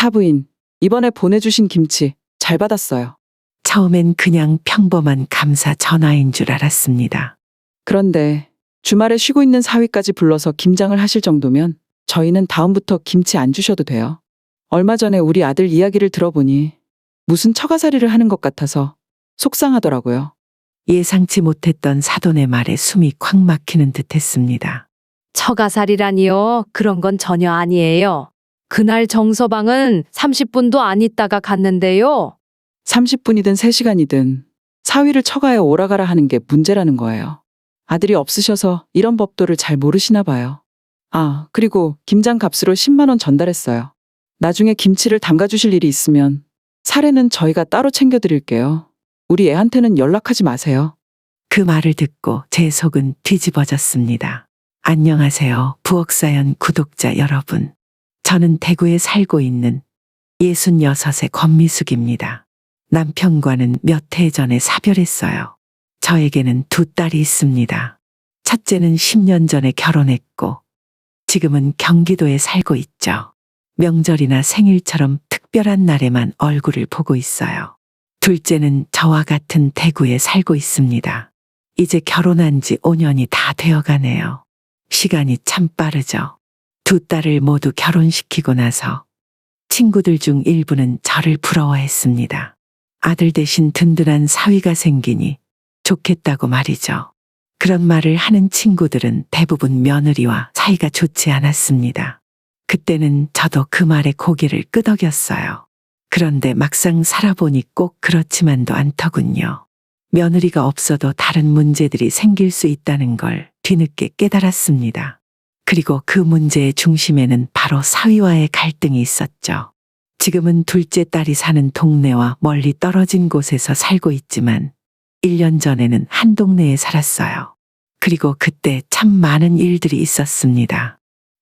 사부인, 이번에 보내주신 김치 잘 받았어요. 처음엔 그냥 평범한 감사 전화인 줄 알았습니다. 그런데 주말에 쉬고 있는 사위까지 불러서 김장을 하실 정도면 저희는 다음부터 김치 안 주셔도 돼요. 얼마 전에 우리 아들 이야기를 들어보니 무슨 처가살이를 하는 것 같아서 속상하더라고요. 예상치 못했던 사돈의 말에 숨이 콱 막히는 듯 했습니다. 처가살이라니요. 그런 건 전혀 아니에요. 그날 정서방은 30분도 안 있다가 갔는데요. 30분이든 3시간이든 사위를 처가에 오라가라 하는 게 문제라는 거예요. 아들이 없으셔서 이런 법도를 잘 모르시나 봐요. 아, 그리고 김장 값으로 10만 원 전달했어요. 나중에 김치를 담가주실 일이 있으면 사례는 저희가 따로 챙겨드릴게요. 우리 애한테는 연락하지 마세요. 그 말을 듣고 제 속은 뒤집어졌습니다. 안녕하세요, 부엌사연 구독자 여러분. 저는 대구에 살고 있는 66의 권미숙입니다. 남편과는 몇 해 전에 사별했어요. 저에게는 두 딸이 있습니다. 첫째는 10년 전에 결혼했고 지금은 경기도에 살고 있죠. 명절이나 생일처럼 특별한 날에만 얼굴을 보고 있어요. 둘째는 저와 같은 대구에 살고 있습니다. 이제 결혼한 지 5년이 다 되어가네요. 시간이 참 빠르죠. 두 딸을 모두 결혼시키고 나서 친구들 중 일부는 저를 부러워했습니다. 아들 대신 든든한 사위가 생기니 좋겠다고 말이죠. 그런 말을 하는 친구들은 대부분 며느리와 사이가 좋지 않았습니다. 그때는 저도 그 말에 고개를 끄덕였어요. 그런데 막상 살아보니 꼭 그렇지만도 않더군요. 며느리가 없어도 다른 문제들이 생길 수 있다는 걸 뒤늦게 깨달았습니다. 그리고 그 문제의 중심에는 바로 사위와의 갈등이 있었죠. 지금은 둘째 딸이 사는 동네와 멀리 떨어진 곳에서 살고 있지만 1년 전에는 한 동네에 살았어요. 그리고 그때 참 많은 일들이 있었습니다.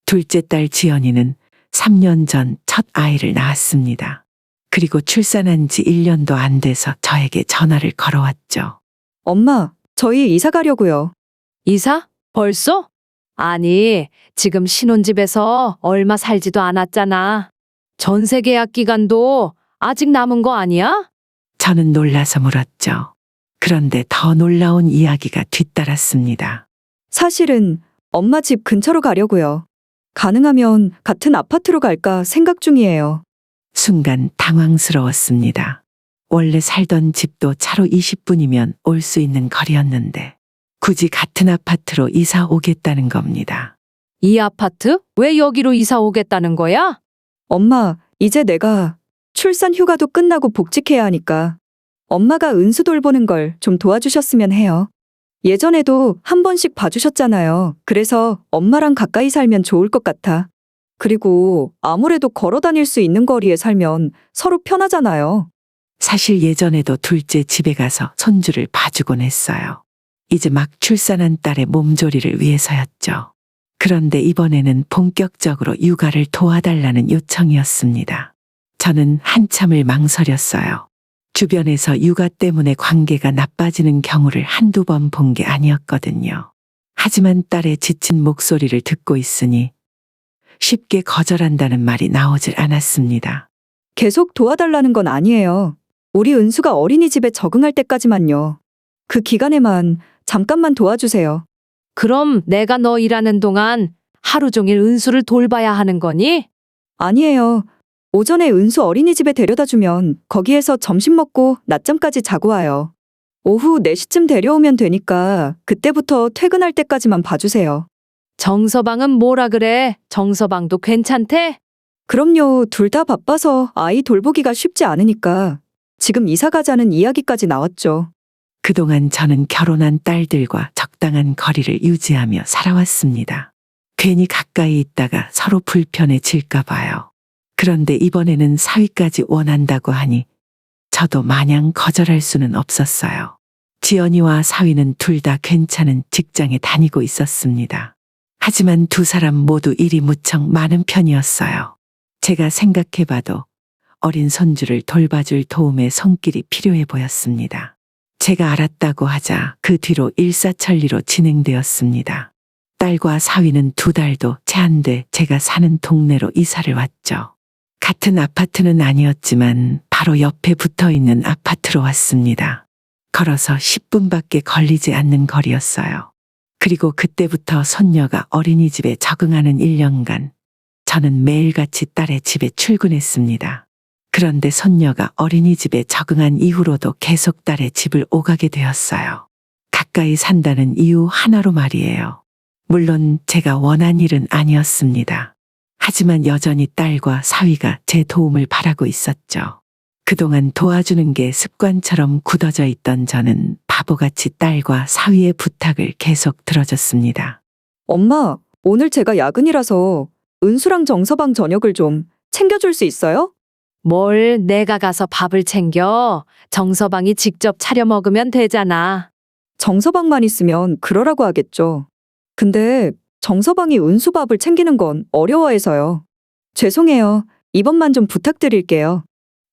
둘째 딸 지연이는 3년 전 첫 아이를 낳았습니다. 그리고 출산한 지 1년도 안 돼서 저에게 전화를 걸어왔죠. 엄마, 저희 이사 가려고요. 이사? 벌써? 아니, 지금 신혼집에서 얼마 살지도 않았잖아. 전세 계약 기간도 아직 남은 거 아니야? 저는 놀라서 물었죠. 그런데 더 놀라운 이야기가 뒤따랐습니다. 사실은 엄마 집 근처로 가려고요. 가능하면 같은 아파트로 갈까 생각 중이에요. 순간 당황스러웠습니다. 원래 살던 집도 차로 20분이면 올 수 있는 거리였는데 굳이 같은 아파트로 이사 오겠다는 겁니다. 이 아파트? 왜 여기로 이사 오겠다는 거야? 엄마, 이제 내가 출산 휴가도 끝나고 복직해야 하니까 엄마가 은수 돌보는 걸 좀 도와주셨으면 해요. 예전에도 한 번씩 봐주셨잖아요. 그래서 엄마랑 가까이 살면 좋을 것 같아. 그리고 아무래도 걸어 다닐 수 있는 거리에 살면 서로 편하잖아요. 사실 예전에도 둘째 집에 가서 손주를 봐주곤 했어요. 이제 막 출산한 딸의 몸조리를 위해서였죠. 그런데 이번에는 본격적으로 육아를 도와달라는 요청이었습니다. 저는 한참을 망설였어요. 주변에서 육아 때문에 관계가 나빠지는 경우를 한두 번 본 게 아니었거든요. 하지만 딸의 지친 목소리를 듣고 있으니 쉽게 거절한다는 말이 나오질 않았습니다. 계속 도와달라는 건 아니에요. 우리 은수가 어린이집에 적응할 때까지만요. 그 기간에만 잠깐만 도와주세요. 그럼 내가 너 일하는 동안 하루 종일 은수를 돌봐야 하는 거니? 아니에요. 오전에 은수 어린이집에 데려다 주면 거기에서 점심 먹고 낮잠까지 자고 와요. 오후 4시쯤 데려오면 되니까 그때부터 퇴근할 때까지만 봐주세요. 정서방은 뭐라 그래? 정서방도 괜찮대? 그럼요. 둘 다 바빠서 아이 돌보기가 쉽지 않으니까 지금 이사 가자는 이야기까지 나왔죠. 그동안 저는 결혼한 딸들과 적당한 거리를 유지하며 살아왔습니다. 괜히 가까이 있다가 서로 불편해질까 봐요. 그런데 이번에는 사위까지 원한다고 하니 저도 마냥 거절할 수는 없었어요. 지연이와 사위는 둘 다 괜찮은 직장에 다니고 있었습니다. 하지만 두 사람 모두 일이 무척 많은 편이었어요. 제가 생각해봐도 어린 손주를 돌봐줄 도움의 손길이 필요해 보였습니다. 제가 알았다고 하자 그 뒤로 일사천리로 진행되었습니다. 딸과 사위는 두 달도 채 안 돼 제가 사는 동네로 이사를 왔죠. 같은 아파트는 아니었지만 바로 옆에 붙어 있는 아파트로 왔습니다. 걸어서 10분밖에 걸리지 않는 거리였어요. 그리고 그때부터 손녀가 어린이집에 적응하는 1년간 저는 매일같이 딸의 집에 출근했습니다. 그런데 손녀가 어린이집에 적응한 이후로도 계속 딸의 집을 오가게 되었어요. 가까이 산다는 이유 하나로 말이에요. 물론 제가 원한 일은 아니었습니다. 하지만 여전히 딸과 사위가 제 도움을 바라고 있었죠. 그동안 도와주는 게 습관처럼 굳어져 있던 저는 바보같이 딸과 사위의 부탁을 계속 들어줬습니다. 엄마, 오늘 제가 야근이라서 은수랑 정서방 저녁을 좀 챙겨줄 수 있어요? 뭘 내가 가서 밥을 챙겨. 정서방이 직접 차려 먹으면 되잖아. 정서방만 있으면 그러라고 하겠죠. 근데 정서방이 은수 밥을 챙기는 건 어려워해서요. 죄송해요. 이번만 좀 부탁드릴게요.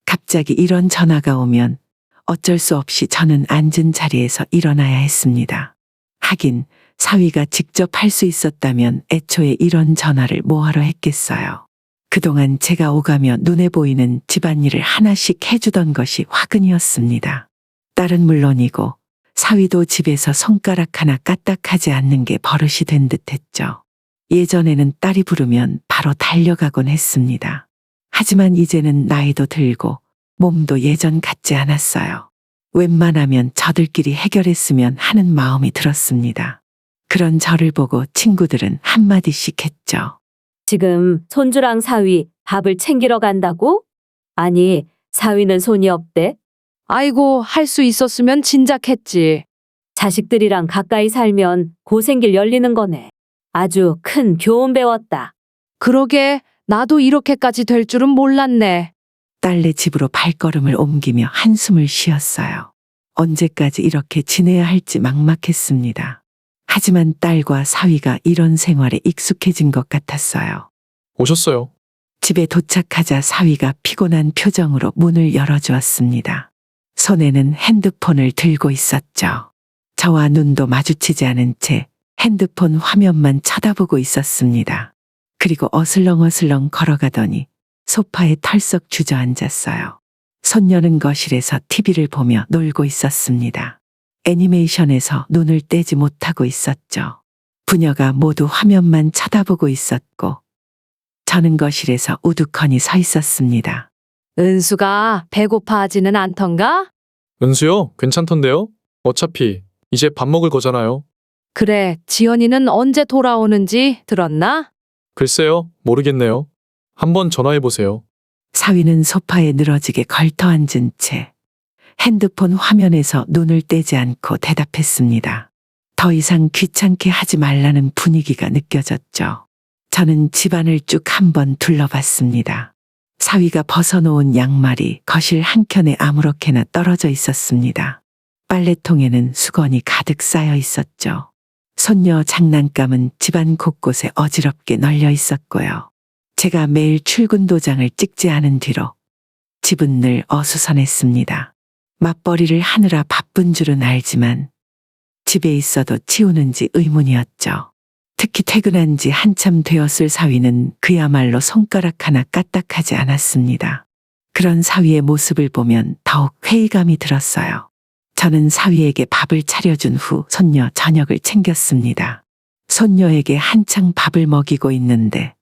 갑자기 이런 전화가 오면 어쩔 수 없이 저는 앉은 자리에서 일어나야 했습니다. 하긴 사위가 직접 할 수 있었다면 애초에 이런 전화를 뭐하러 했겠어요. 그동안 제가 오가며 눈에 보이는 집안일을 하나씩 해주던 것이 화근이었습니다. 딸은 물론이고 사위도 집에서 손가락 하나 까딱하지 않는 게 버릇이 된 듯했죠. 예전에는 딸이 부르면 바로 달려가곤 했습니다. 하지만 이제는 나이도 들고 몸도 예전 같지 않았어요. 웬만하면 저들끼리 해결했으면 하는 마음이 들었습니다. 그런 저를 보고 친구들은 한마디씩 했죠. 지금 손주랑 사위 밥을 챙기러 간다고? 아니, 사위는 손이 없대? 아이고, 할 수 있었으면 진작 했지. 자식들이랑 가까이 살면 고생길 열리는 거네. 아주 큰 교훈 배웠다. 그러게, 나도 이렇게까지 될 줄은 몰랐네. 딸네 집으로 발걸음을 옮기며 한숨을 쉬었어요. 언제까지 이렇게 지내야 할지 막막했습니다. 하지만 딸과 사위가 이런 생활에 익숙해진 것 같았어요. 오셨어요. 집에 도착하자 사위가 피곤한 표정으로 문을 열어주었습니다. 손에는 핸드폰을 들고 있었죠. 저와 눈도 마주치지 않은 채 핸드폰 화면만 쳐다보고 있었습니다. 그리고 어슬렁어슬렁 걸어가더니 소파에 털썩 주저앉았어요. 손녀는 거실에서 TV를 보며 놀고 있었습니다. 애니메이션에서 눈을 떼지 못하고 있었죠. 부녀가 모두 화면만 쳐다보고 있었고 저는 거실에서 우두커니 서 있었습니다. 은수가 배고파하지는 않던가? 은수요? 괜찮던데요? 어차피 이제 밥 먹을 거잖아요. 그래, 지연이는 언제 돌아오는지 들었나? 글쎄요, 모르겠네요. 한번 전화해 보세요. 사위는 소파에 늘어지게 걸터앉은 채 핸드폰 화면에서 눈을 떼지 않고 대답했습니다. 더 이상 귀찮게 하지 말라는 분위기가 느껴졌죠. 저는 집안을 쭉 한번 둘러봤습니다. 사위가 벗어놓은 양말이 거실 한켠에 아무렇게나 떨어져 있었습니다. 빨래통에는 수건이 가득 쌓여 있었죠. 손녀 장난감은 집안 곳곳에 어지럽게 널려 있었고요. 제가 매일 출근 도장을 찍지 않은 뒤로 집은 늘 어수선했습니다. 맞벌이를 하느라 바쁜 줄은 알지만 집에 있어도 치우는지 의문이었죠. 특히 퇴근한 지 한참 되었을 사위는 그야말로 손가락 하나 까딱하지 않았습니다. 그런 사위의 모습을 보면 더욱 회의감이 들었어요. 저는 사위에게 밥을 차려준 후 손녀 저녁을 챙겼습니다. 손녀에게 한창 밥을 먹이고 있는데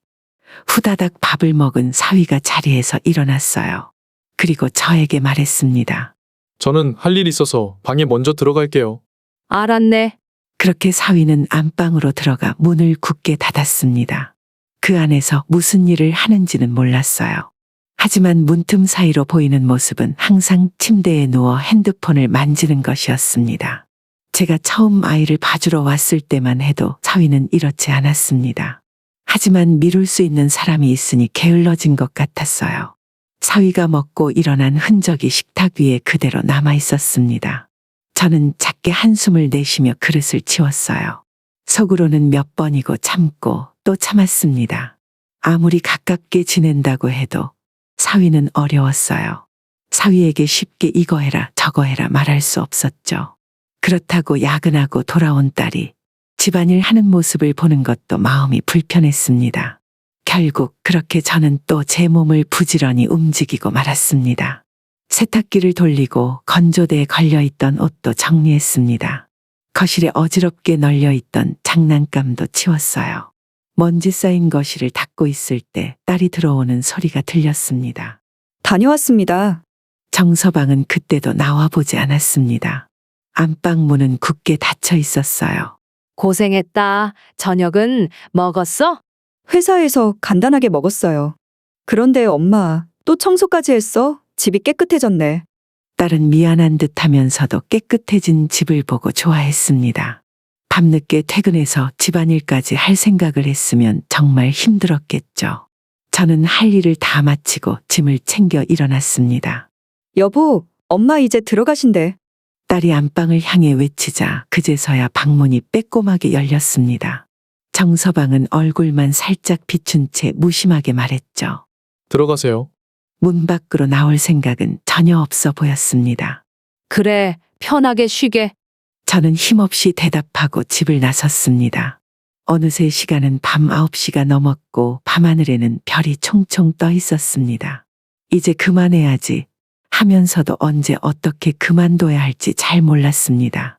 후다닥 밥을 먹은 사위가 자리에서 일어났어요. 그리고 저에게 말했습니다. 저는 할 일 있어서 방에 먼저 들어갈게요. 알았네. 그렇게 사위는 안방으로 들어가 문을 굳게 닫았습니다. 그 안에서 무슨 일을 하는지는 몰랐어요. 하지만 문틈 사이로 보이는 모습은 항상 침대에 누워 핸드폰을 만지는 것이었습니다. 제가 처음 아이를 봐주러 왔을 때만 해도 사위는 이렇지 않았습니다. 하지만 미룰 수 있는 사람이 있으니 게을러진 것 같았어요. 사위가 먹고 일어난 흔적이 식탁 위에 그대로 남아 있었습니다. 저는 작게 한숨을 내쉬며 그릇을 치웠어요. 속으로는 몇 번이고 참고 또 참았습니다. 아무리 가깝게 지낸다고 해도 사위는 어려웠어요. 사위에게 쉽게 이거 해라 저거 해라 말할 수 없었죠. 그렇다고 야근하고 돌아온 딸이 집안일 하는 모습을 보는 것도 마음이 불편했습니다. 결국 그렇게 저는 또 제 몸을 부지런히 움직이고 말았습니다. 세탁기를 돌리고 건조대에 걸려있던 옷도 정리했습니다. 거실에 어지럽게 널려있던 장난감도 치웠어요. 먼지 쌓인 거실을 닦고 있을 때 딸이 들어오는 소리가 들렸습니다. 다녀왔습니다. 정서방은 그때도 나와보지 않았습니다. 안방 문은 굳게 닫혀 있었어요. 고생했다. 저녁은 먹었어? 회사에서 간단하게 먹었어요. 그런데 엄마, 또 청소까지 했어? 집이 깨끗해졌네. 딸은 미안한 듯 하면서도 깨끗해진 집을 보고 좋아했습니다. 밤늦게 퇴근해서 집안일까지 할 생각을 했으면 정말 힘들었겠죠. 저는 할 일을 다 마치고 짐을 챙겨 일어났습니다. 여보, 엄마 이제 들어가신대. 딸이 안방을 향해 외치자 그제서야 방문이 빼꼼하게 열렸습니다. 정서방은 얼굴만 살짝 비춘 채 무심하게 말했죠. 들어가세요. 문 밖으로 나올 생각은 전혀 없어 보였습니다. 그래, 편하게 쉬게. 저는 힘없이 대답하고 집을 나섰습니다. 어느새 시간은 밤 9시가 넘었고 밤하늘에는 별이 총총 떠 있었습니다. 이제 그만해야지 하면서도 언제 어떻게 그만둬야 할지 잘 몰랐습니다.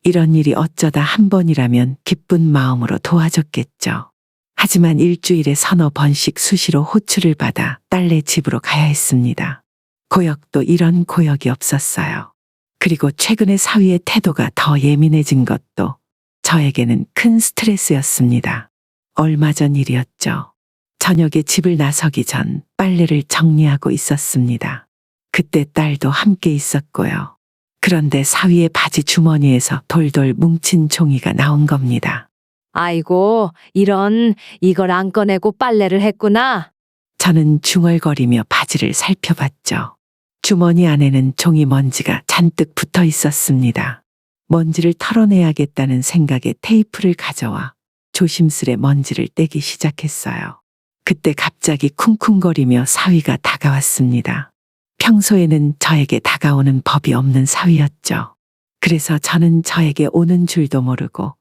이런 일이 어쩌다 한 번이라면 기쁜 마음으로 도와줬겠죠. 하지만 일주일에 서너 번씩 수시로 호출을 받아 딸네 집으로 가야 했습니다. 고역도 이런 고역이 없었어요. 그리고 최근에 사위의 태도가 더 예민해진 것도 저에게는 큰 스트레스였습니다. 얼마 전 일이었죠. 저녁에 집을 나서기 전 빨래를 정리하고 있었습니다. 그때 딸도 함께 있었고요. 그런데 사위의 바지 주머니에서 돌돌 뭉친 종이가 나온 겁니다. 아이고, 이걸 안 꺼내고 빨래를 했구나. 저는 중얼거리며 바지를 살펴봤죠. 주머니 안에는 종이 먼지가 잔뜩 붙어 있었습니다. 먼지를 털어내야겠다는 생각에 테이프를 가져와 조심스레 먼지를 떼기 시작했어요. 그때 갑자기 쿵쿵거리며 사위가 다가왔습니다. 평소에는 저에게 다가오는 법이 없는 사위였죠. 그래서 저는 저에게 오는 줄도 모르고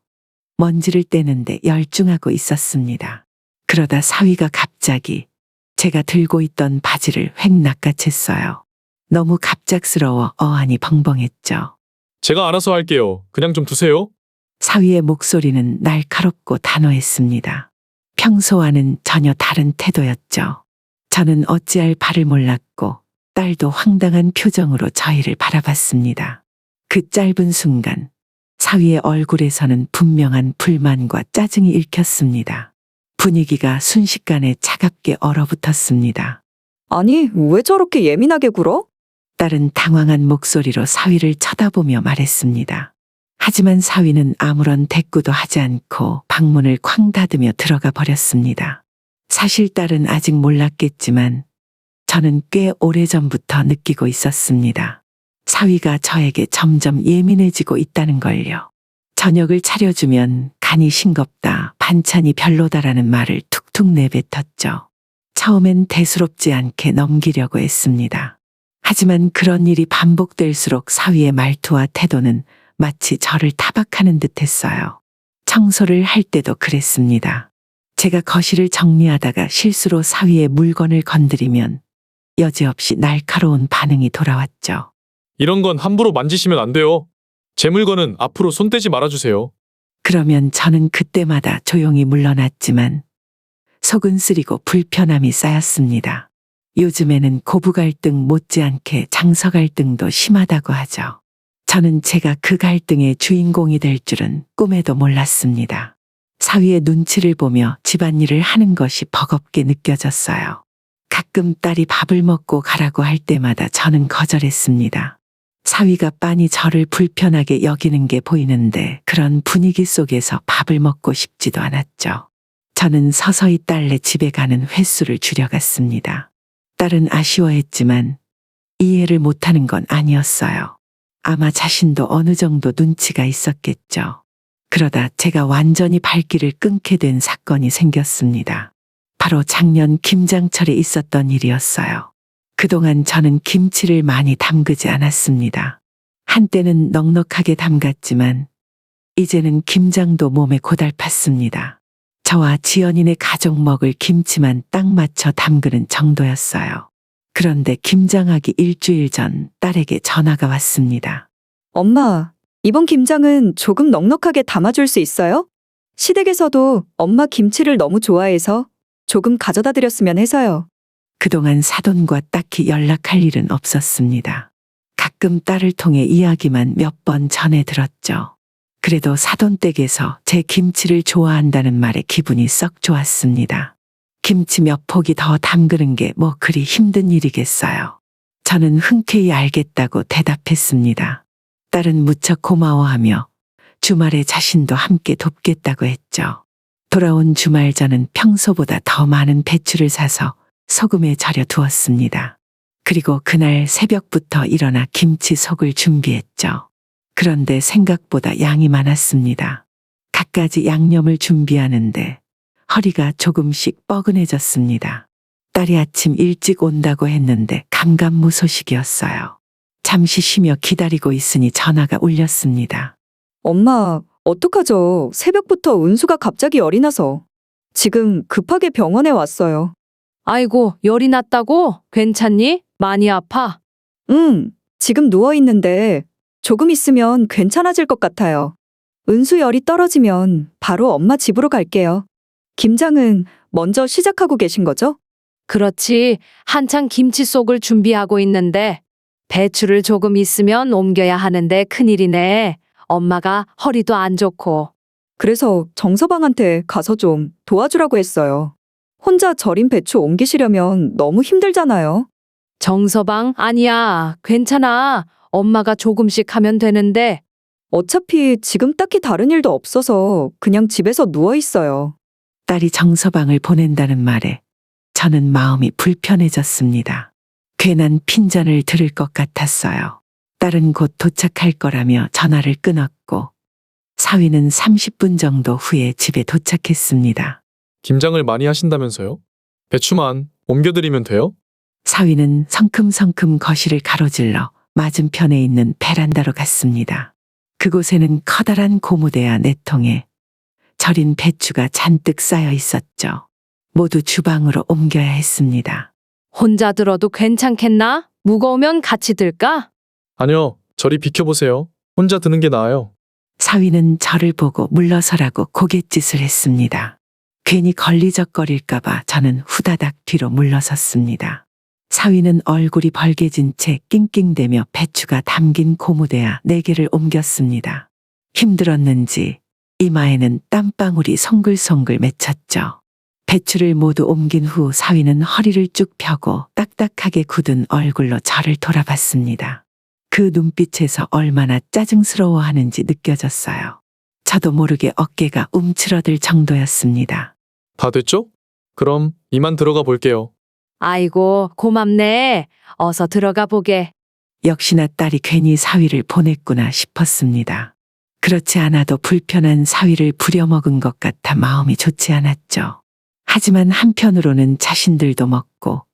먼지를 떼는데 열중하고 있었습니다. 그러다 사위가 갑자기 제가 들고 있던 바지를 획 낚아챘어요. 너무 갑작스러워 어안이 벙벙했죠. 제가 알아서 할게요. 그냥 좀 두세요. 사위의 목소리는 날카롭고 단호했습니다. 평소와는 전혀 다른 태도였죠. 저는 어찌할 바를 몰랐고 딸도 황당한 표정으로 저희를 바라봤습니다. 그 짧은 순간 사위의 얼굴에서는 분명한 불만과 짜증이 읽혔습니다. 분위기가 순식간에 차갑게 얼어붙었습니다. 아니, 왜 저렇게 예민하게 굴어? 딸은 당황한 목소리로 사위를 쳐다보며 말했습니다. 하지만 사위는 아무런 대꾸도 하지 않고 방문을 쾅 닫으며 들어가 버렸습니다. 사실 딸은 아직 몰랐겠지만 저는 꽤 오래전부터 느끼고 있었습니다. 사위가 저에게 점점 예민해지고 있다는 걸요. 저녁을 차려주면 간이 싱겁다, 반찬이 별로다라는 말을 툭툭 내뱉었죠. 처음엔 대수롭지 않게 넘기려고 했습니다. 하지만 그런 일이 반복될수록 사위의 말투와 태도는 마치 저를 타박하는 듯 했어요. 청소를 할 때도 그랬습니다. 제가 거실을 정리하다가 실수로 사위의 물건을 건드리면 여지없이 날카로운 반응이 돌아왔죠. 이런 건 함부로 만지시면 안 돼요. 제 물건은 앞으로 손대지 말아주세요. 그러면 저는 그때마다 조용히 물러났지만 속은 쓰리고 불편함이 쌓였습니다. 요즘에는 고부 갈등 못지않게 장서 갈등도 심하다고 하죠. 저는 제가 그 갈등의 주인공이 될 줄은 꿈에도 몰랐습니다. 사위의 눈치를 보며 집안일을 하는 것이 버겁게 느껴졌어요. 가끔 딸이 밥을 먹고 가라고 할 때마다 저는 거절했습니다. 사위가 빤히 저를 불편하게 여기는 게 보이는데 그런 분위기 속에서 밥을 먹고 싶지도 않았죠. 저는 서서히 딸네 집에 가는 횟수를 줄여갔습니다. 딸은 아쉬워했지만 이해를 못하는 건 아니었어요. 아마 자신도 어느 정도 눈치가 있었겠죠. 그러다 제가 완전히 발길을 끊게 된 사건이 생겼습니다. 바로 작년 김장철에 있었던 일이었어요. 그동안 저는 김치를 많이 담그지 않았습니다. 한때는 넉넉하게 담갔지만 이제는 김장도 몸에 고달팠습니다. 저와 지연이네 가족 먹을 김치만 딱 맞춰 담그는 정도였어요. 그런데 김장하기 일주일 전 딸에게 전화가 왔습니다. 엄마, 이번 김장은 조금 넉넉하게 담아줄 수 있어요? 시댁에서도 엄마 김치를 너무 좋아해서 조금 가져다 드렸으면 해서요. 그동안 사돈과 딱히 연락할 일은 없었습니다. 가끔 딸을 통해 이야기만 몇 번 전해 들었죠. 그래도 사돈 댁에서 제 김치를 좋아한다는 말에 기분이 썩 좋았습니다. 김치 몇 포기 더 담그는 게 뭐 그리 힘든 일이겠어요. 저는 흔쾌히 알겠다고 대답했습니다. 딸은 무척 고마워하며 주말에 자신도 함께 돕겠다고 했죠. 돌아온 주말 저는 평소보다 더 많은 배추를 사서 소금에 절여 두었습니다. 그리고 그날 새벽부터 일어나 김치속을 준비했죠. 그런데 생각보다 양이 많았습니다. 갖가지 양념을 준비하는데 허리가 조금씩 뻐근해졌습니다. 딸이 아침 일찍 온다고 했는데 감감무소식이었어요. 잠시 쉬며 기다리고 있으니 전화가 울렸습니다. 엄마, 어떡하죠? 새벽부터 은수가 갑자기 열이 나서. 지금 급하게 병원에 왔어요. 아이고, 열이 났다고? 괜찮니? 많이 아파? 지금 누워있는데 조금 있으면 괜찮아질 것 같아요. 은수 열이 떨어지면 바로 엄마 집으로 갈게요. 김장은 먼저 시작하고 계신 거죠? 그렇지. 한창 김치 속을 준비하고 있는데 배추를 조금 있으면 옮겨야 하는데 큰일이네. 엄마가 허리도 안 좋고. 그래서 정서방한테 가서 좀 도와주라고 했어요. 혼자 절인 배추 옮기시려면 너무 힘들잖아요. 정서방 아니야. 괜찮아. 엄마가 조금씩 하면 되는데. 어차피 지금 딱히 다른 일도 없어서 그냥 집에서 누워 있어요. 딸이 정서방을 보낸다는 말에 저는 마음이 불편해졌습니다. 괜한 핀잔을 들을 것 같았어요. 딸은 곧 도착할 거라며 전화를 끊었고 사위는 30분 정도 후에 집에 도착했습니다. 김장을 많이 하신다면서요? 배추만 옮겨드리면 돼요? 사위는 성큼성큼 거실을 가로질러 맞은편에 있는 베란다로 갔습니다. 그곳에는 커다란 고무대야 4통에 절인 배추가 잔뜩 쌓여 있었죠. 모두 주방으로 옮겨야 했습니다. 혼자 들어도 괜찮겠나? 무거우면 같이 들까? 아니요, 저리 비켜보세요. 혼자 드는 게 나아요. 사위는 저를 보고 물러서라고 고갯짓을 했습니다. 괜히 걸리적거릴까봐 저는 후다닥 뒤로 물러섰습니다. 사위는 얼굴이 벌개진 채 낑낑대며 배추가 담긴 고무대야 4개를 옮겼습니다. 힘들었는지 이마에는 땀방울이 송글송글 맺혔죠. 배추를 모두 옮긴 후 사위는 허리를 쭉 펴고 딱딱하게 굳은 얼굴로 저를 돌아봤습니다. 그 눈빛에서 얼마나 짜증스러워하는지 느껴졌어요. 저도 모르게 어깨가 움츠러들 정도였습니다. 다 됐죠? 그럼 이만 들어가 볼게요. 아이고, 고맙네. 어서 들어가 보게. 역시나 딸이 괜히 사위를 보냈구나 싶었습니다. 그렇지 않아도 불편한 사위를 부려먹은 것 같아 마음이 좋지 않았죠. 하지만 한편으로는 자신들도 먹고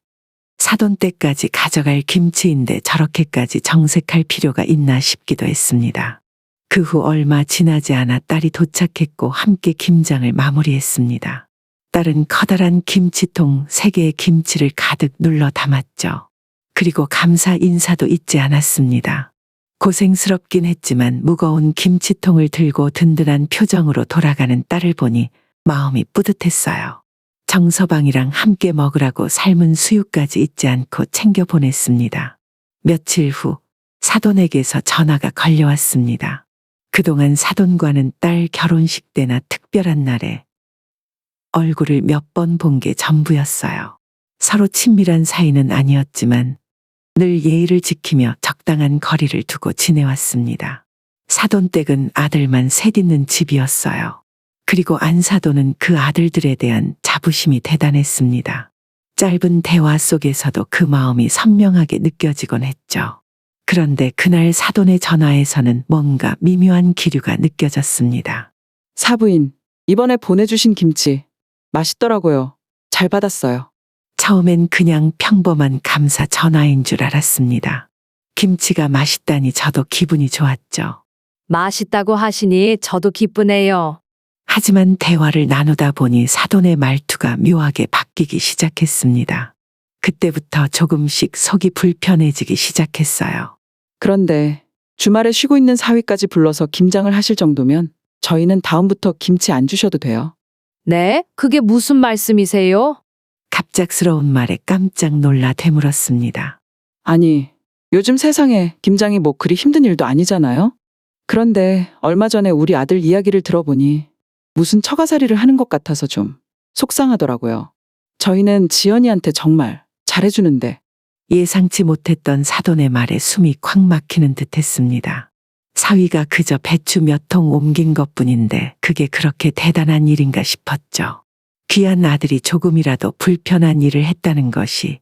사돈 댁까지 가져갈 김치인데 저렇게까지 정색할 필요가 있나 싶기도 했습니다. 그 후 얼마 지나지 않아 딸이 도착했고 함께 김장을 마무리했습니다. 딸은 커다란 김치통 3개의 김치를 가득 눌러 담았죠. 그리고 감사 인사도 잊지 않았습니다. 고생스럽긴 했지만 무거운 김치통을 들고 든든한 표정으로 돌아가는 딸을 보니 마음이 뿌듯했어요. 정서방이랑 함께 먹으라고 삶은 수육까지 잊지 않고 챙겨 보냈습니다. 며칠 후 사돈에게서 전화가 걸려왔습니다. 그동안 사돈과는 딸 결혼식 때나 특별한 날에 얼굴을 몇 번 본 게 전부였어요. 서로 친밀한 사이는 아니었지만 늘 예의를 지키며 적당한 거리를 두고 지내왔습니다. 사돈 댁은 아들만 셋 있는 집이었어요. 그리고 안사돈은 그 아들들에 대한 자부심이 대단했습니다. 짧은 대화 속에서도 그 마음이 선명하게 느껴지곤 했죠. 그런데 그날 사돈의 전화에서는 뭔가 미묘한 기류가 느껴졌습니다. 사부인, 이번에 보내주신 김치 맛있더라고요. 잘 받았어요. 처음엔 그냥 평범한 감사 전화인 줄 알았습니다. 김치가 맛있다니 저도 기분이 좋았죠. 맛있다고 하시니 저도 기쁘네요. 하지만 대화를 나누다 보니 사돈의 말투가 묘하게 바뀌기 시작했습니다. 그때부터 조금씩 속이 불편해지기 시작했어요. 그런데 주말에 쉬고 있는 사위까지 불러서 김장을 하실 정도면 저희는 다음부터 김치 안 주셔도 돼요. 네? 그게 무슨 말씀이세요? 갑작스러운 말에 깜짝 놀라 되물었습니다. 아니, 요즘 세상에 김장이 뭐 그리 힘든 일도 아니잖아요? 그런데 얼마 전에 우리 아들 이야기를 들어보니 무슨 처가살이를 하는 것 같아서 좀 속상하더라고요. 저희는 지연이한테 정말 잘해주는데. 예상치 못했던 사돈의 말에 숨이 콱 막히는 듯 했습니다. 사위가 그저 배추 몇 통 옮긴 것뿐인데 그게 그렇게 대단한 일인가 싶었죠. 귀한 아들이 조금이라도 불편한 일을 했다는 것이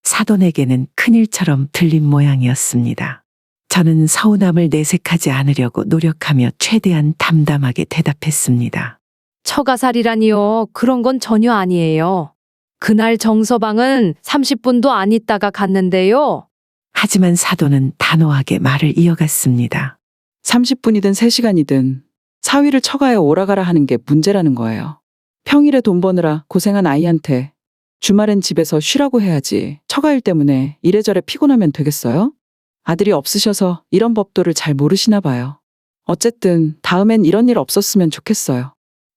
사돈에게는 큰일처럼 들린 모양이었습니다. 저는 서운함을 내색하지 않으려고 노력하며 최대한 담담하게 대답했습니다. 처가살이라니요. 그런 건 전혀 아니에요. 그날 정서방은 30분도 안 있다가 갔는데요. 하지만 사돈은 단호하게 말을 이어갔습니다. 30분이든 3시간이든 사위를 처가에 오라가라 하는 게 문제라는 거예요. 평일에 돈 버느라 고생한 아이한테 주말엔 집에서 쉬라고 해야지 처가일 때문에 이래저래 피곤하면 되겠어요? 아들이 없으셔서 이런 법도를 잘 모르시나 봐요. 어쨌든 다음엔 이런 일 없었으면 좋겠어요.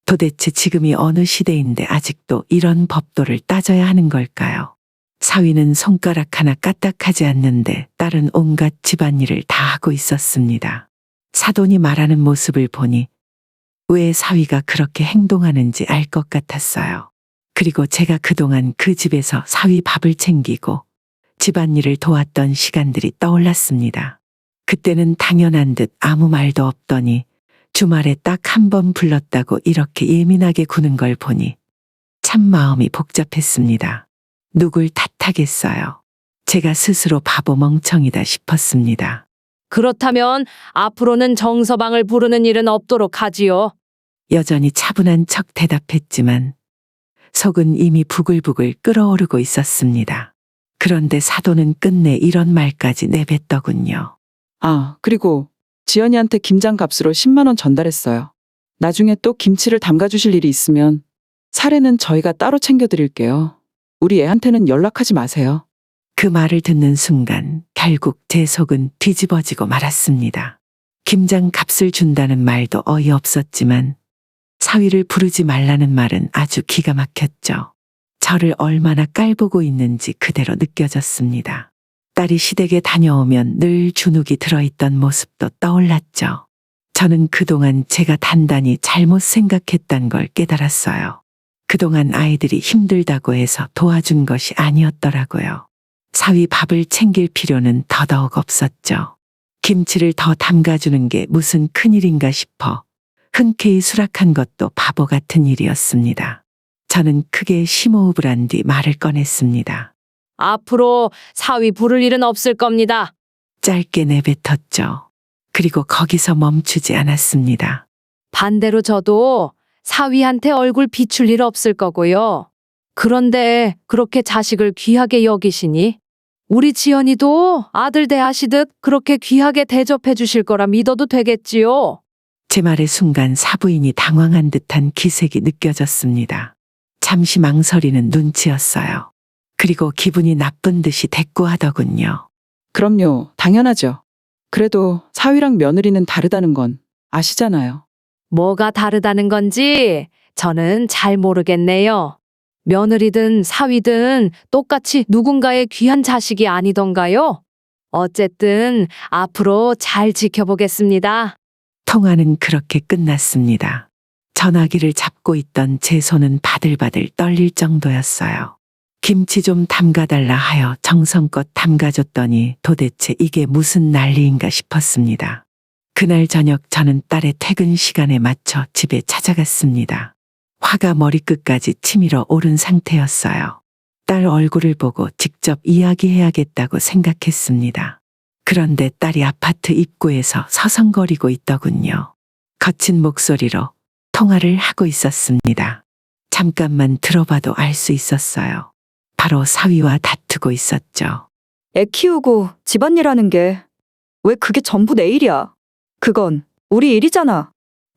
도대체 지금이 어느 시대인데 아직도 이런 법도를 따져야 하는 걸까요? 사위는 손가락 하나 까딱하지 않는데 딸은 온갖 집안일을 다 하고 있었습니다. 사돈이 말하는 모습을 보니 왜 사위가 그렇게 행동하는지 알 것 같았어요. 그리고 제가 그동안 그 집에서 사위 밥을 챙기고 집안일을 도왔던 시간들이 떠올랐습니다. 그때는 당연한 듯 아무 말도 없더니 주말에 딱 한 번 불렀다고 이렇게 예민하게 구는 걸 보니 참 마음이 복잡했습니다. 누굴 탓하겠어요. 제가 스스로 바보 멍청이다 싶었습니다. 그렇다면 앞으로는 정서방을 부르는 일은 없도록 하지요. 여전히 차분한 척 대답했지만 속은 이미 부글부글 끓어오르고 있었습니다. 그런데 사돈은 끝내 이런 말까지 내뱉더군요. 아, 그리고 지연이한테 김장 값으로 10만 원 전달했어요. 나중에 또 김치를 담가주실 일이 있으면 사례는 저희가 따로 챙겨드릴게요. 우리 애한테는 연락하지 마세요. 그 말을 듣는 순간 결국 제 속은 뒤집어지고 말았습니다. 김장 값을 준다는 말도 어이없었지만 사위를 부르지 말라는 말은 아주 기가 막혔죠. 저를 얼마나 깔보고 있는지 그대로 느껴졌습니다. 딸이 시댁에 다녀오면 늘 주눅이 들어있던 모습도 떠올랐죠. 저는 그동안 제가 단단히 잘못 생각했단 걸 깨달았어요. 그동안 아이들이 힘들다고 해서 도와준 것이 아니었더라고요. 사위 밥을 챙길 필요는 더더욱 없었죠. 김치를 더 담가주는 게 무슨 큰일인가 싶어 흔쾌히 수락한 것도 바보 같은 일이었습니다. 저는 크게 심호흡을 한 뒤 말을 꺼냈습니다. 앞으로 사위 부를 일은 없을 겁니다. 짧게 내뱉었죠. 그리고 거기서 멈추지 않았습니다. 반대로 저도 사위한테 얼굴 비출 일 없을 거고요. 그런데 그렇게 자식을 귀하게 여기시니 우리 지연이도 아들 대하시듯 그렇게 귀하게 대접해 주실 거라 믿어도 되겠지요. 제 말의 순간 사부인이 당황한 듯한 기색이 느껴졌습니다. 잠시 망설이는 눈치였어요. 그리고 기분이 나쁜 듯이 대꾸하더군요. 그럼요, 당연하죠. 그래도 사위랑 며느리는 다르다는 건 아시잖아요. 뭐가 다르다는 건지 저는 잘 모르겠네요. 며느리든 사위든 똑같이 누군가의 귀한 자식이 아니던가요? 어쨌든 앞으로 잘 지켜보겠습니다. 통화는 그렇게 끝났습니다. 전화기를 잡고 있던 제 손은 바들바들 떨릴 정도였어요. 김치 좀 담가달라 하여 정성껏 담가줬더니 도대체 이게 무슨 난리인가 싶었습니다. 그날 저녁 저는 딸의 퇴근 시간에 맞춰 집에 찾아갔습니다. 화가 머리끝까지 치밀어 오른 상태였어요. 딸 얼굴을 보고 직접 이야기해야겠다고 생각했습니다. 그런데 딸이 아파트 입구에서 서성거리고 있더군요. 거친 목소리로 통화를 하고 있었습니다. 잠깐만 들어봐도 알 수 있었어요. 바로 사위와 다투고 있었죠. 애 키우고 집안일 하는 게 왜 그게 전부 내 일이야? 그건 우리 일이잖아.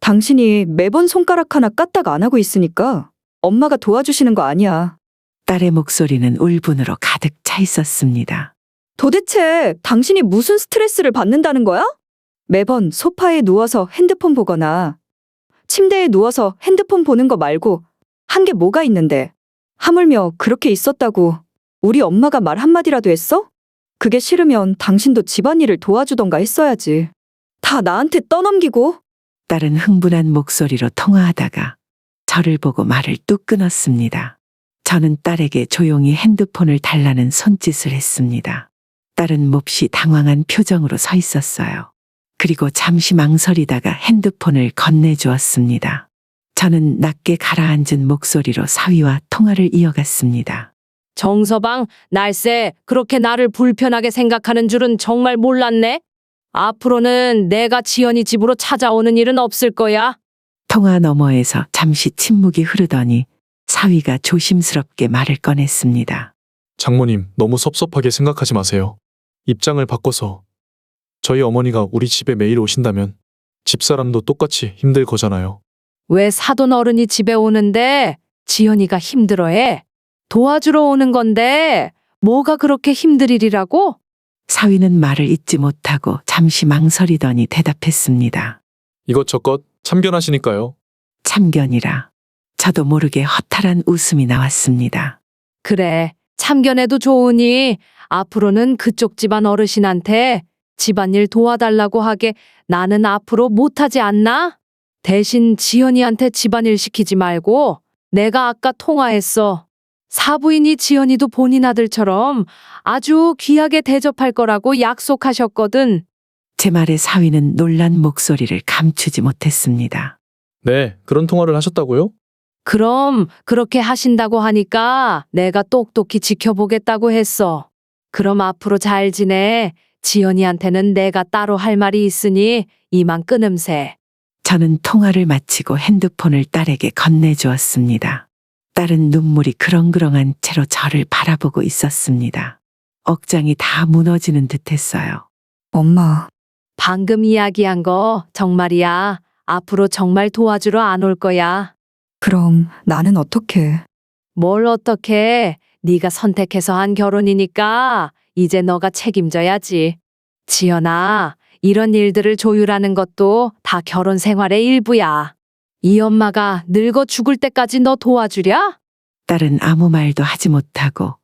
당신이 매번 손가락 하나 까딱 안 하고 있으니까 엄마가 도와주시는 거 아니야. 딸의 목소리는 울분으로 가득 차 있었습니다. 도대체 당신이 무슨 스트레스를 받는다는 거야? 매번 소파에 누워서 핸드폰 보거나 침대에 누워서 핸드폰 보는 거 말고 한 게 뭐가 있는데. 하물며 그렇게 있었다고 우리 엄마가 말 한마디라도 했어? 그게 싫으면 당신도 집안일을 도와주던가 했어야지. 다 나한테 떠넘기고. 딸은 흥분한 목소리로 통화하다가 저를 보고 말을 뚝 끊었습니다. 저는 딸에게 조용히 핸드폰을 달라는 손짓을 했습니다. 딸은 몹시 당황한 표정으로 서 있었어요. 그리고 잠시 망설이다가 핸드폰을 건네주었습니다. 저는 낮게 가라앉은 목소리로 사위와 통화를 이어갔습니다. 정서방, 날쌔 그렇게 나를 불편하게 생각하는 줄은 정말 몰랐네. 앞으로는 내가 지연이 집으로 찾아오는 일은 없을 거야. 통화 너머에서 잠시 침묵이 흐르더니 사위가 조심스럽게 말을 꺼냈습니다. 장모님, 너무 섭섭하게 생각하지 마세요. 입장을 바꿔서 저희 어머니가 우리 집에 매일 오신다면 집사람도 똑같이 힘들 거잖아요. 왜 사돈 어른이 집에 오는데 지연이가 힘들어해? 도와주러 오는 건데 뭐가 그렇게 힘들 일이라고? 사위는 말을 잇지 못하고 잠시 망설이더니 대답했습니다. 이것저것 참견하시니까요. 참견이라. 저도 모르게 허탈한 웃음이 나왔습니다. 그래, 참견해도 좋으니 앞으로는 그쪽 집안 어르신한테 집안일 도와달라고 하게 나는 앞으로 못하지 않나? 대신 지연이한테 집안일 시키지 말고 내가 아까 통화했어. 사부인이 지연이도 본인 아들처럼 아주 귀하게 대접할 거라고 약속하셨거든. 제 말에 사위는 놀란 목소리를 감추지 못했습니다. 네, 그런 통화를 하셨다고요? 그럼 그렇게 하신다고 하니까 내가 똑똑히 지켜보겠다고 했어. 그럼 앞으로 잘 지내. 지연이한테는 내가 따로 할 말이 있으니 이만 끊음세. 저는 통화를 마치고 핸드폰을 딸에게 건네주었습니다. 딸은 눈물이 그렁그렁한 채로 저를 바라보고 있었습니다. 억장이 다 무너지는 듯했어요. 엄마, 방금 이야기한 거 정말이야. 앞으로 정말 도와주러 안 올 거야. 그럼 나는 어떻게? 뭘 어떻게? 네가 선택해서 한 결혼이니까 이제 너가 책임져야지. 지연아, 이런 일들을 조율하는 것도 다 결혼 생활의 일부야. 이 엄마가 늙어 죽을 때까지 너 도와주랴? 딸은 아무 말도 하지 못하고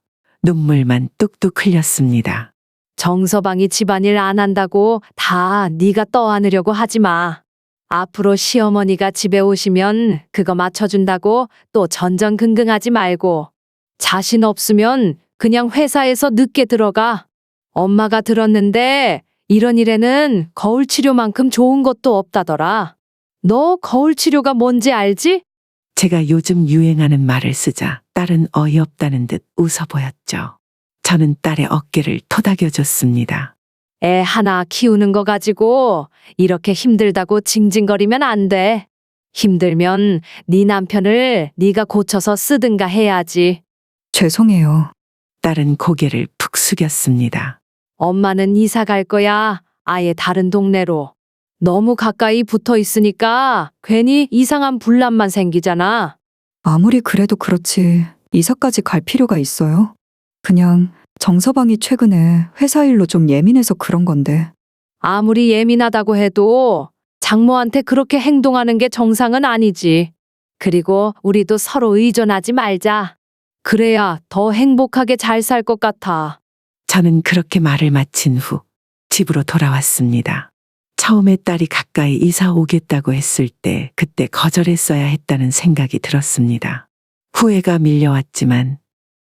눈물만 뚝뚝 흘렸습니다. 정서방이 집안일 안 한다고 다 네가 떠안으려고 하지 마. 앞으로 시어머니가 집에 오시면 그거 맞춰준다고 또 전전긍긍하지 말고. 자신 없으면 그냥 회사에서 늦게 들어가. 엄마가 들었는데 이런 일에는 거울 치료만큼 좋은 것도 없다더라. 너 거울 치료가 뭔지 알지? 제가 요즘 유행하는 말을 쓰자 딸은 어이없다는 듯 웃어 보였죠. 저는 딸의 어깨를 토닥여줬습니다. 애 하나 키우는 거 가지고 이렇게 힘들다고 징징거리면 안 돼. 힘들면 네 남편을 네가 고쳐서 쓰든가 해야지. 죄송해요. 딸은 고개를 푹 숙였습니다. 엄마는 이사 갈 거야. 아예 다른 동네로. 너무 가까이 붙어 있으니까 괜히 이상한 분란만 생기잖아. 아무리 그래도 그렇지 이사까지 갈 필요가 있어요? 그냥 정서방이 최근에 회사 일로 좀 예민해서 그런 건데. 아무리 예민하다고 해도 장모한테 그렇게 행동하는 게 정상은 아니지. 그리고 우리도 서로 의존하지 말자. 그래야 더 행복하게 잘 살 것 같아. 저는 그렇게 말을 마친 후 집으로 돌아왔습니다. 처음에 딸이 가까이 이사 오겠다고 했을 때 그때 거절했어야 했다는 생각이 들었습니다. 후회가 밀려왔지만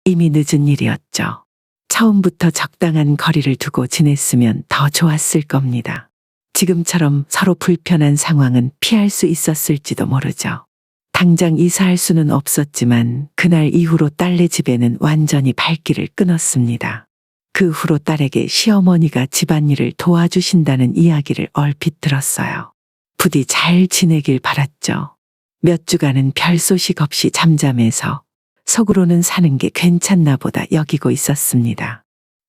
이미 늦은 일이었죠. 처음부터 적당한 거리를 두고 지냈으면 더 좋았을 겁니다. 지금처럼 서로 불편한 상황은 피할 수 있었을지도 모르죠. 당장 이사할 수는 없었지만 그날 이후로 딸네 집에는 완전히 발길을 끊었습니다. 그 후로 딸에게 시어머니가 집안일을 도와주신다는 이야기를 얼핏 들었어요. 부디 잘 지내길 바랐죠. 몇 주간은 별 소식 없이 잠잠해서 속으로는 사는 게 괜찮나 보다 여기고 있었습니다.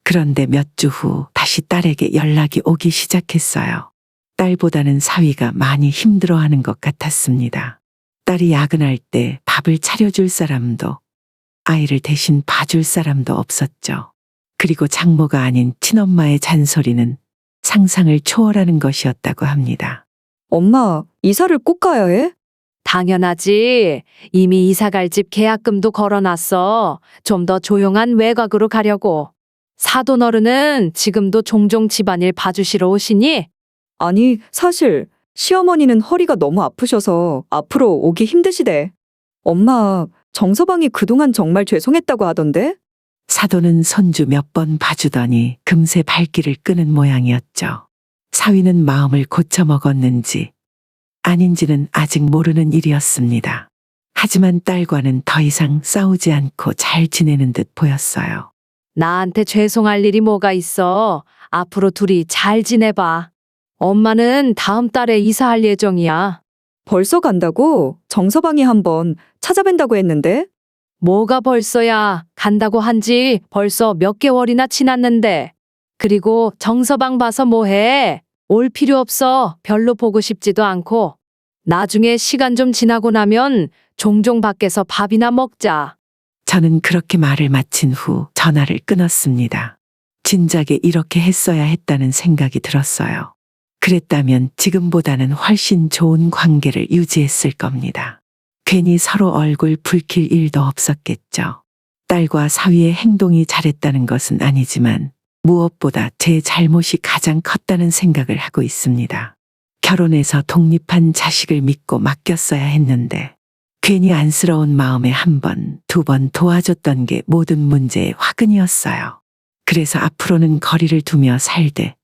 그런데 몇 주 후 다시 딸에게 연락이 오기 시작했어요. 딸보다는 사위가 많이 힘들어하는 것 같았습니다. 딸이 야근할 때 밥을 차려줄 사람도 아이를 대신 봐줄 사람도 없었죠. 그리고 장모가 아닌 친엄마의 잔소리는 상상을 초월하는 것이었다고 합니다. 엄마, 이사를 꼭 가야 해? 당연하지. 이미 이사 갈 집 계약금도 걸어놨어. 좀 더 조용한 외곽으로 가려고. 사돈 어른은 지금도 종종 집안일 봐주시러 오시니? 아니, 사실 시어머니는 허리가 너무 아프셔서 앞으로 오기 힘드시대. 엄마, 정서방이 그동안 정말 죄송했다고 하던데? 사돈은 손주 몇 번 봐주더니 금세 발길을 끄는 모양이었죠. 사위는 마음을 고쳐먹었는지 아닌지는 아직 모르는 일이었습니다. 하지만 딸과는 더 이상 싸우지 않고 잘 지내는 듯 보였어요. 나한테 죄송할 일이 뭐가 있어. 앞으로 둘이 잘 지내봐. 엄마는 다음 달에 이사할 예정이야. 벌써 간다고? 정서방이 한번 찾아뵌다고 했는데? 뭐가 벌써야. 간다고 한지 벌써 몇 개월이나 지났는데. 그리고 정서방 봐서 뭐해. 올 필요 없어. 별로 보고 싶지도 않고. 나중에 시간 좀 지나고 나면 종종 밖에서 밥이나 먹자. 저는 그렇게 말을 마친 후 전화를 끊었습니다. 진작에 이렇게 했어야 했다는 생각이 들었어요. 그랬다면 지금보다는 훨씬 좋은 관계를 유지했을 겁니다. 괜히 서로 얼굴 붉힐 일도 없었겠죠. 딸과 사위의 행동이 잘했다는 것은 아니지만 무엇보다 제 잘못이 가장 컸다는 생각을 하고 있습니다. 결혼해서 독립한 자식을 믿고 맡겼어야 했는데 괜히 안쓰러운 마음에 한 번, 두 번 도와줬던 게 모든 문제의 화근이었어요. 그래서 앞으로는 거리를 두며 살되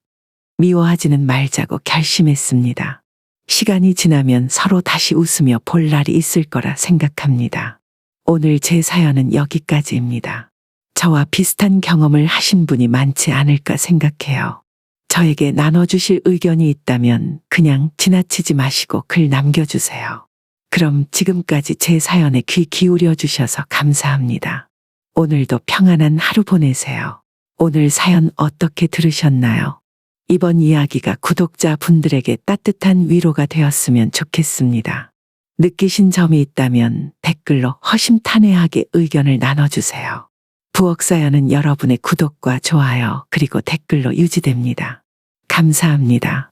미워하지는 말자고 결심했습니다. 시간이 지나면 서로 다시 웃으며 볼 날이 있을 거라 생각합니다. 오늘 제 사연은 여기까지입니다. 저와 비슷한 경험을 하신 분이 많지 않을까 생각해요. 저에게 나눠주실 의견이 있다면 그냥 지나치지 마시고 글 남겨주세요. 그럼 지금까지 제 사연에 귀 기울여 주셔서 감사합니다. 오늘도 평안한 하루 보내세요. 오늘 사연 어떻게 들으셨나요? 이번 이야기가 구독자 분들에게 따뜻한 위로가 되었으면 좋겠습니다. 느끼신 점이 있다면 댓글로 허심탄회하게 의견을 나눠주세요. 부엌사연은 여러분의 구독과 좋아요 그리고 댓글로 유지됩니다. 감사합니다.